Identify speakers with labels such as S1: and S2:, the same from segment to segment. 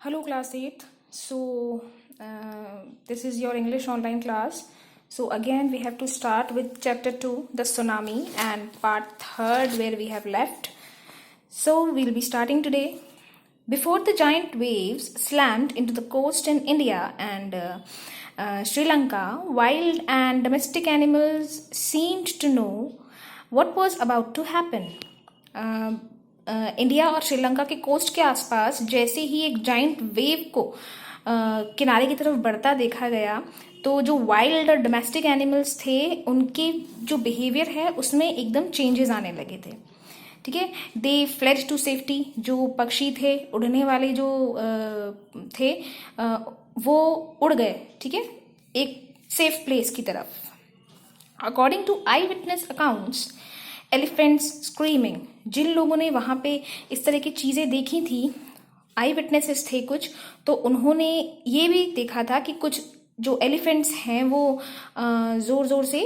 S1: Hello, class 8. This is your English online class. So, again, we have to start with chapter 2, the tsunami, and part 3rd, where we have left. So, we'll be starting today. Before the giant waves slammed into the coast in India and Sri Lanka, wild and domestic animals seemed to know what was about to happen. India और श्रीलंका के coast के आसपास जैसे ही एक giant wave को किनारे की तरफ बढ़ता देखा गया, तो जो वाइल्ड और डोमेस्टिक एनिमल्स थे उनके जो बिहेवियर है उसमें एकदम चेंजेस आने लगे थे. ठीक है, दे फ्लेड टू सेफ्टी. जो पक्षी थे, उड़ने वाले जो थे, वो उड़ गए. ठीक है, एक सेफ प्लेस की तरफ. According to eye witness accounts, elephants screaming. जिन लोगों ने वहाँ पे इस तरह की चीज़ें देखी थी, आई विटनेसेस थे कुछ, तो उन्होंने ये भी देखा था कि कुछ जो एलिफेंट्स हैं वो ज़ोर ज़ोर से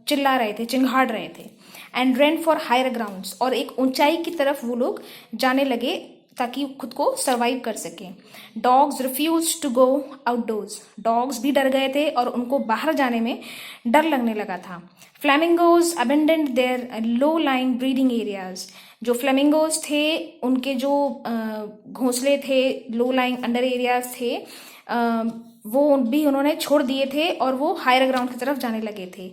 S1: चिल्ला रहे थे, चिंघाड़ रहे थे. And run for higher grounds, और एक ऊंचाई की तरफ वो लोग जाने लगे ताकि खुद को सर्वाइव कर सकें. Dogs refuse to go outdoors. Dogs भी डर गए थे और उनको बाहर जाने में डर लगने लगा था. Flamingos abandoned their low lying breeding areas. जो फ्लेमिंगोज थे उनके जो घोंसले थे, लो लाइंग अंडर एरियाज थे, वो भी उन्होंने छोड़ दिए थे और वो हायर ग्राउंड की तरफ जाने लगे थे.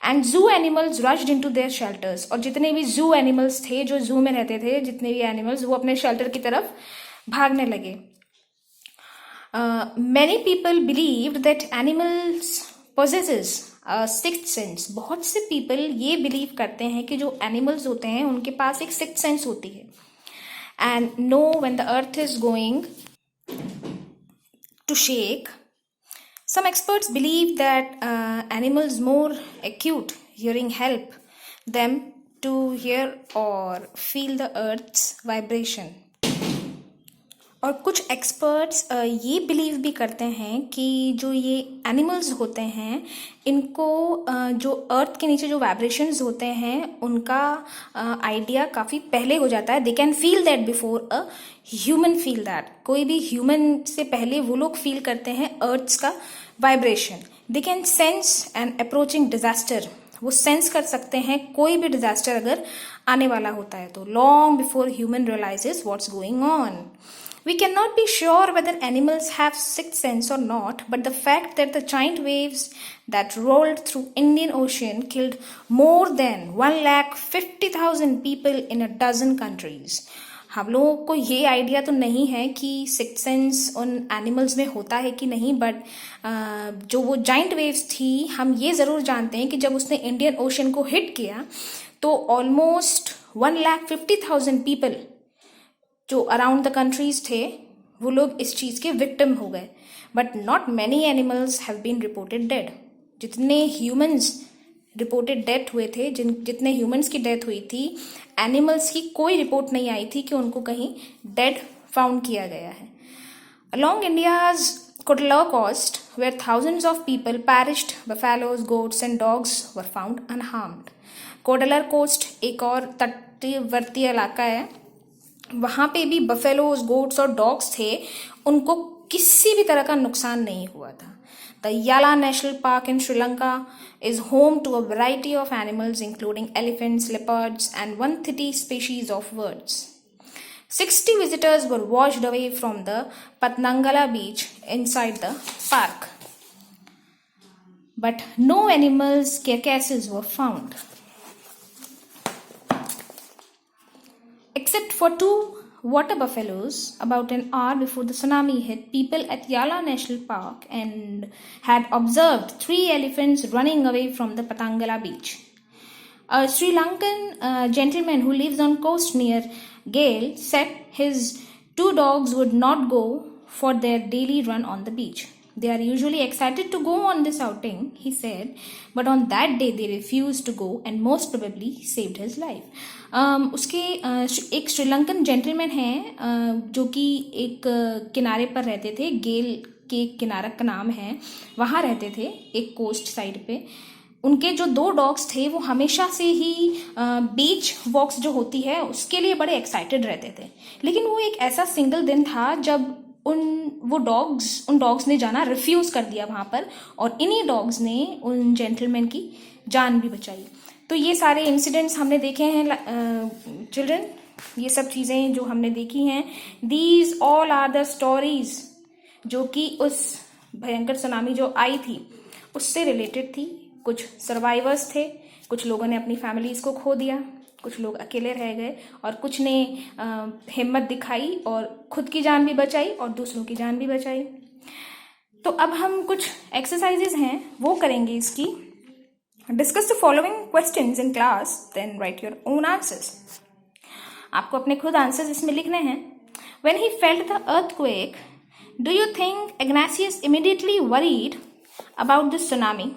S1: एंड जू animals rushed into their shelters. और जितने भी जू एनिमल्स थे, जो जू में रहते थे, जितने भी एनिमल्स, वो अपने शेल्टर की तरफ भागने लगे. Many people believed that animals possesses sixth sense. बहुत से पीपल ये बिलीव करते हैं कि जो एनिमल्स होते हैं उनके पास एक सिक्स्थ सेंस होती है. And know when the earth is going to shake. Some experts believe that animals more acute hearing help them to hear or feel the earth's vibration. और कुछ एक्सपर्ट्स ये बिलीव भी करते हैं कि जो ये एनिमल्स होते हैं, इनको जो अर्थ के नीचे जो वाइब्रेशंस होते हैं उनका आइडिया काफ़ी पहले हो जाता है. They can feel that before a human feel that. कोई भी ह्यूमन से पहले वो लोग फील करते हैं अर्थ्स का vibration. They can sense an approaching disaster. वो सेंस कर सकते हैं कोई भी डिजास्टर अगर आने वाला होता है तो. Long before human realises what's going on. We cannot be sure whether animals have sixth sense or not, but the fact that the giant waves that rolled through Indian Ocean killed more than 1,50,000 people in a dozen countries. हम लोगों को ये idea तो नहीं है कि sixth sense उन animals में होता है कि नहीं, बट जो वो जाइंट वेव्स थी, हम ये ज़रूर जानते हैं कि जब उसने इंडियन ओशन को हिट किया तो ऑलमोस्ट 1,50,000 पीपल जो अराउंड द कंट्रीज थे वो लोग इस चीज़ के विक्टिम हो गए. But not many animals have been reported dead. जितने ह्यूमंस रिपोर्टेड डेथ हुए थे, जितने ह्यूमंस की डेथ हुई थी, एनिमल्स की कोई रिपोर्ट नहीं आई थी कि उनको कहीं डेड फाउंड किया गया है. अलॉन्ग इंडियाज कोटला coast where thousands of people perished, buffaloes, goats and dogs were found unharmed. कोडलर कोस्ट एक और तटवर्ती इलाका है, वहाँ पे भी बफेलोज, गोट्स और डॉग्स थे, उनको किसी भी तरह का नुकसान नहीं हुआ था. द याला national park in Sri Lanka is home to a variety of animals including elephants, leopards and 130 species of birds. 60 visitors were washed away from the Patnangala beach inside the park. But no animals' carcasses were found. Except for 2 water buffaloes, about an hour before the tsunami hit, people at Yala National Park and had observed 3 elephants running away from the Patangala beach. A Sri Lankan gentleman who lives on coast near Gale said his 2 dogs would not go for their daily run on the beach. They are usually excited to go on this outing, he said, but on that day they refused to go and most probably saved his life. उसके एक Sri Lankan gentleman हैं जो कि एक किनारे पर रहते थे, गेल के किनारा का नाम है, वहाँ रहते थे एक कोस्ट साइड पे. उनके जो 2 डॉग्स थे वो हमेशा से ही बीच वॉक्स जो होती है उसके लिए बड़े एक्साइटेड रहते थे. लेकिन वो एक ऐसा सिंगल दिन था जब उन डॉग्स ने जाना रिफ्यूज कर दिया वहां पर, और इन्हीं डॉग्स ने उन जेंटलमैन की जान भी बचाई। तो ये सारे इंसिडेंट्स हमने देखे हैं चिल्ड्रन, ये सब चीजें जो हमने देखी हैं, these all are the stories जो कि उस भयंकर सुनामी जो आई थी उससे रिलेटेड थी। कुछ सर्वाइवर्स थे, कुछ लोगों ने अपनी फैमिलीज को खो दिया, कुछ लोग अकेले रह गए, और कुछ ने हिम्मत दिखाई और खुद की जान भी बचाई और दूसरों की जान भी बचाई। तो अब हम कुछ एक्सरसाइजेज हैं वो करेंगे इसकी। Discuss the following questions in class, then write your own answers. आपको अपने खुद आंसर्स इसमें लिखने हैं। When he felt the earthquake, do you think Ignatius immediately worried about the tsunami?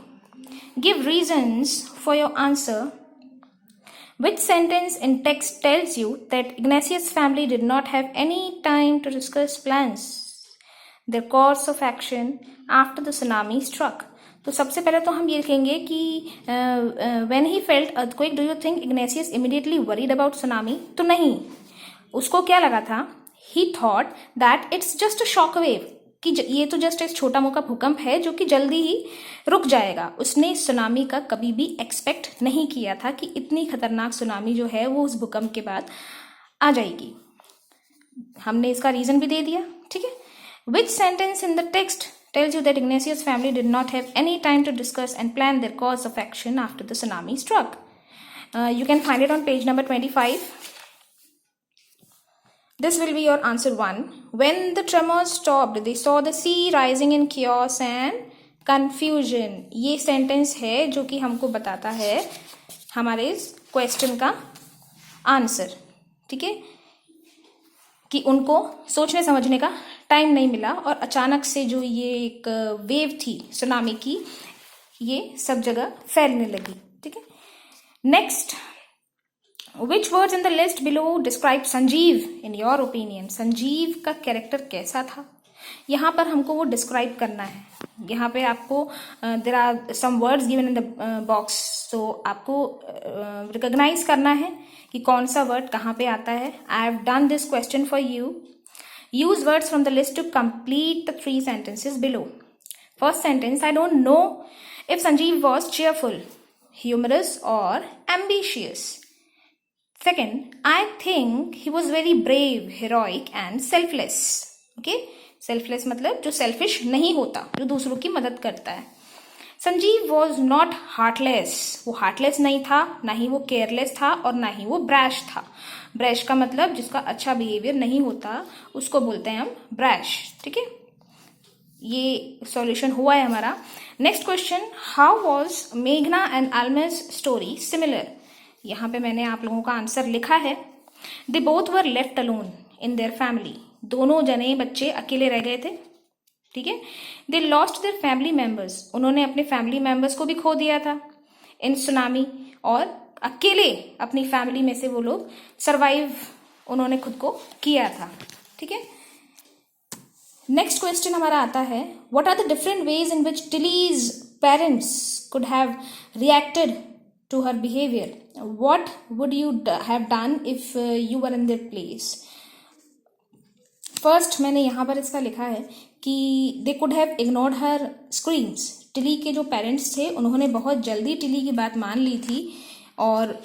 S1: Give reasons for your answer. Which sentence in text tells you that Ignatius' family did not have any time to discuss plans, their course of action after the tsunami struck? तो सबसे पहले तो हम ये लिखेंगे कि when he felt earthquake, do you think Ignatius immediately worried about tsunami? तो नहीं, उसको क्या लगा था? He thought that it's just a shock wave, कि ये तो जस्ट एक छोटा मोटा भूकंप है जो कि जल्दी ही रुक जाएगा। उसने सुनामी का कभी भी एक्सपेक्ट नहीं किया था कि इतनी खतरनाक सुनामी जो है वो उस भूकंप के बाद आ जाएगी। हमने इसका रीजन भी दे दिया, ठीक है। विच sentence in the text tells you that Ignatius' family did not have any time to discuss and plan their course of action after the tsunami struck? You can find it on page number 25. This will be your answer 1. When the tremors stopped, they saw the sea rising in chaos and confusion. ये sentence है जो कि हमको बताता है हमारे इस question का आंसर, ठीक है, कि उनको सोचने समझने का टाइम नहीं मिला और अचानक से जो ये एक वेव थी सुनामी की, ये सब जगह फैलने लगी, ठीक है। Next, Which words in the list below describe Sanjeev in your opinion? Sanjeev का कैरेक्टर कैसा था, यहाँ पर हमको वो डिस्क्राइब करना है। यहाँ पे आपको there are some words given in the box, so आपको recognize करना है कि कौन सा वर्ड कहाँ पे आता है। I have done this question for you. Use words from the list to complete the 3 sentences below. First sentence, I don't know if Sanjeev was cheerful, humorous or ambitious. Second, I think he was very brave, heroic and selfless. Okay? Selfless मतलब जो selfish नहीं होता, जो दूसरों की मदद करता है। Sanjeev was not heartless. वो heartless नहीं था, ना ही वो careless था और ना ही वो brash था। brash का मतलब जिसका अच्छा behavior नहीं होता उसको बोलते हैं हम brash, ठीक है। ये solution हुआ है हमारा। Next question, how was Meghna and Alma's story similar? यहाँ पे मैंने आप लोगों का आंसर लिखा है। They both were left alone in their family, दोनों जने बच्चे अकेले रह गए थे, ठीक है। They lost their family members, उन्होंने अपने फैमिली मेंबर्स को भी खो दिया था इन सुनामी, और अकेले अपनी फैमिली में से वो लोग सर्वाइव उन्होंने खुद को किया था, ठीक है। नेक्स्ट क्वेश्चन हमारा आता है, what are the different ways in which Tillie's parents could have reacted to her behavior? What would you have done if you were in their place? First, मैंने यहाँ पर इसका लिखा है कि they could have ignored her screams. Tilly के जो parents थे उन्होंने बहुत जल्दी टिली की बात मान ली थी, और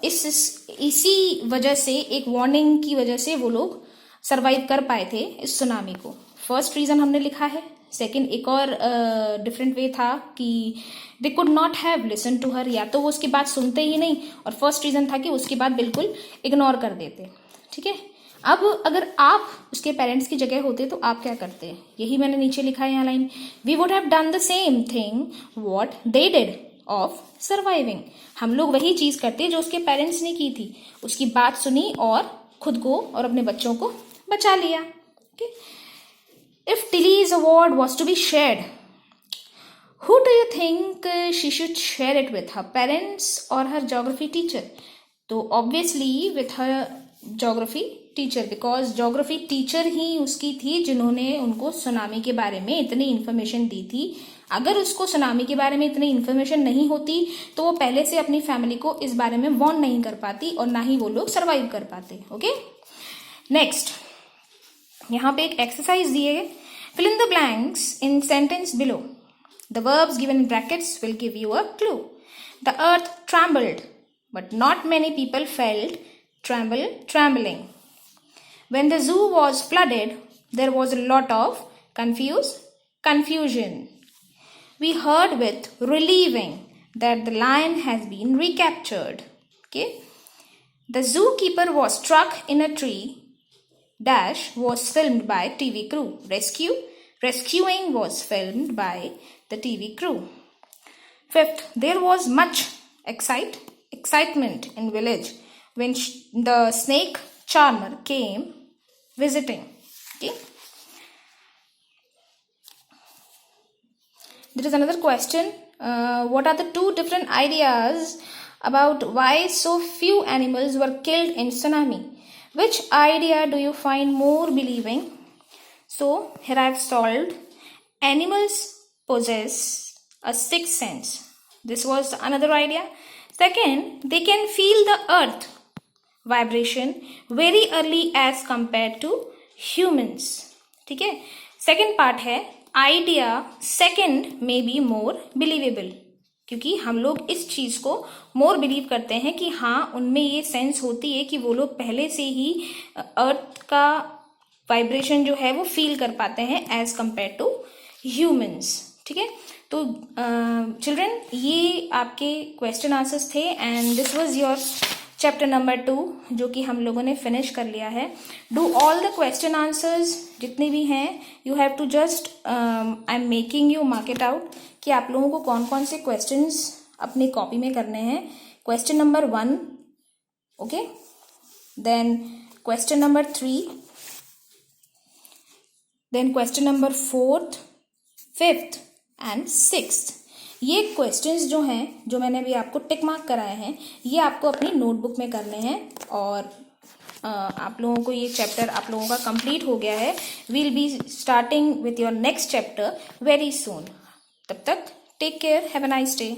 S1: इसी वजह से, एक वार्निंग की वजह से वो लोग सरवाइव कर पाए थे इस सुनामी को। फर्स्ट रीजन हमने लिखा है। सेकंड, एक और डिफरेंट वे था कि they could not have listen to her, या तो वो उसकी बात सुनते ही नहीं, और फर्स्ट रीजन था कि उसकी बात बिल्कुल इग्नोर कर देते, ठीक है। अब अगर आप उसके पेरेंट्स की जगह होते तो आप क्या करते, यही मैंने नीचे लिखा है यहाँ line, we would have done the same thing what they did of surviving. हम लोग वही चीज करते जो उसके पेरेंट्स ने की थी, उसकी बात सुनी और खुद को और अपने बच्चों को बचा लिया, ठीक है। If Tilly's award was to be shared, who do you think she should share it with? Her parents or her geography teacher? तो obviously with her geography teacher, because geography teacher ही उसकी थी जिन्होंने उनको सुनामी के बारे में इतनी information दी थी। अगर उसको सुनामी के बारे में इतनी इन्फॉर्मेशन नहीं होती तो वो पहले से अपनी फैमिली को इस बारे में वार्न नहीं कर पाती और ना ही वो लोग सर्वाइव कर पाते। ओके, नेक्स्ट, यहाँ पे एक एक्सरसाइज दिए गए, fill in the blanks in sentence below. The verbs given in brackets will give you a clue. The earth trembled, but not many people felt trembling. When the zoo was flooded, there was a lot of confusion. We heard with relieving that the lion has been recaptured. Okay. The zookeeper was struck in a tree. Dash was filmed by TV crew. Rescuing was filmed by the TV crew. Fifth, there was much excitement in village when the snake charmer came visiting. Okay. There is another question. What are the two different ideas about why so few animals were killed in tsunami? Which idea do you find more believing? So here I have solved. Animals possess a sixth sense. This was another idea. Second, they can feel the earth vibration very early as compared to humans. ठीक है. Second part है idea second may be more believable. क्योंकि हम लोग इस चीज को मोर believe करते हैं कि हाँ उनमें ये सेंस होती है कि वो लोग पहले से ही अर्थ का वाइब्रेशन जो है वो फील कर पाते हैं एज कंपेयर टू ह्यूमंस. ठीक है. तो चिल्ड्रन ये आपके क्वेश्चन आंसर्स थे and this was your chapter number 2 जो कि हम लोगों ने फिनिश कर लिया है. Do all the question answers जितने भी हैं. You have to just I am making you mark it out कि आप लोगों को कौन कौन से क्वेश्चंस अपनी कॉपी में करने हैं. Question number 1, okay, then question number 3, then question number 4th, 5th and 6th. ये क्वेश्चंस जो हैं जो मैंने अभी आपको टिक मार्क कराए हैं ये आपको अपनी नोटबुक में करने हैं और आप लोगों को ये चैप्टर आप लोगों का कंप्लीट हो गया है. We'll be starting with your next chapter very soon. तब तक take care. Have a nice day.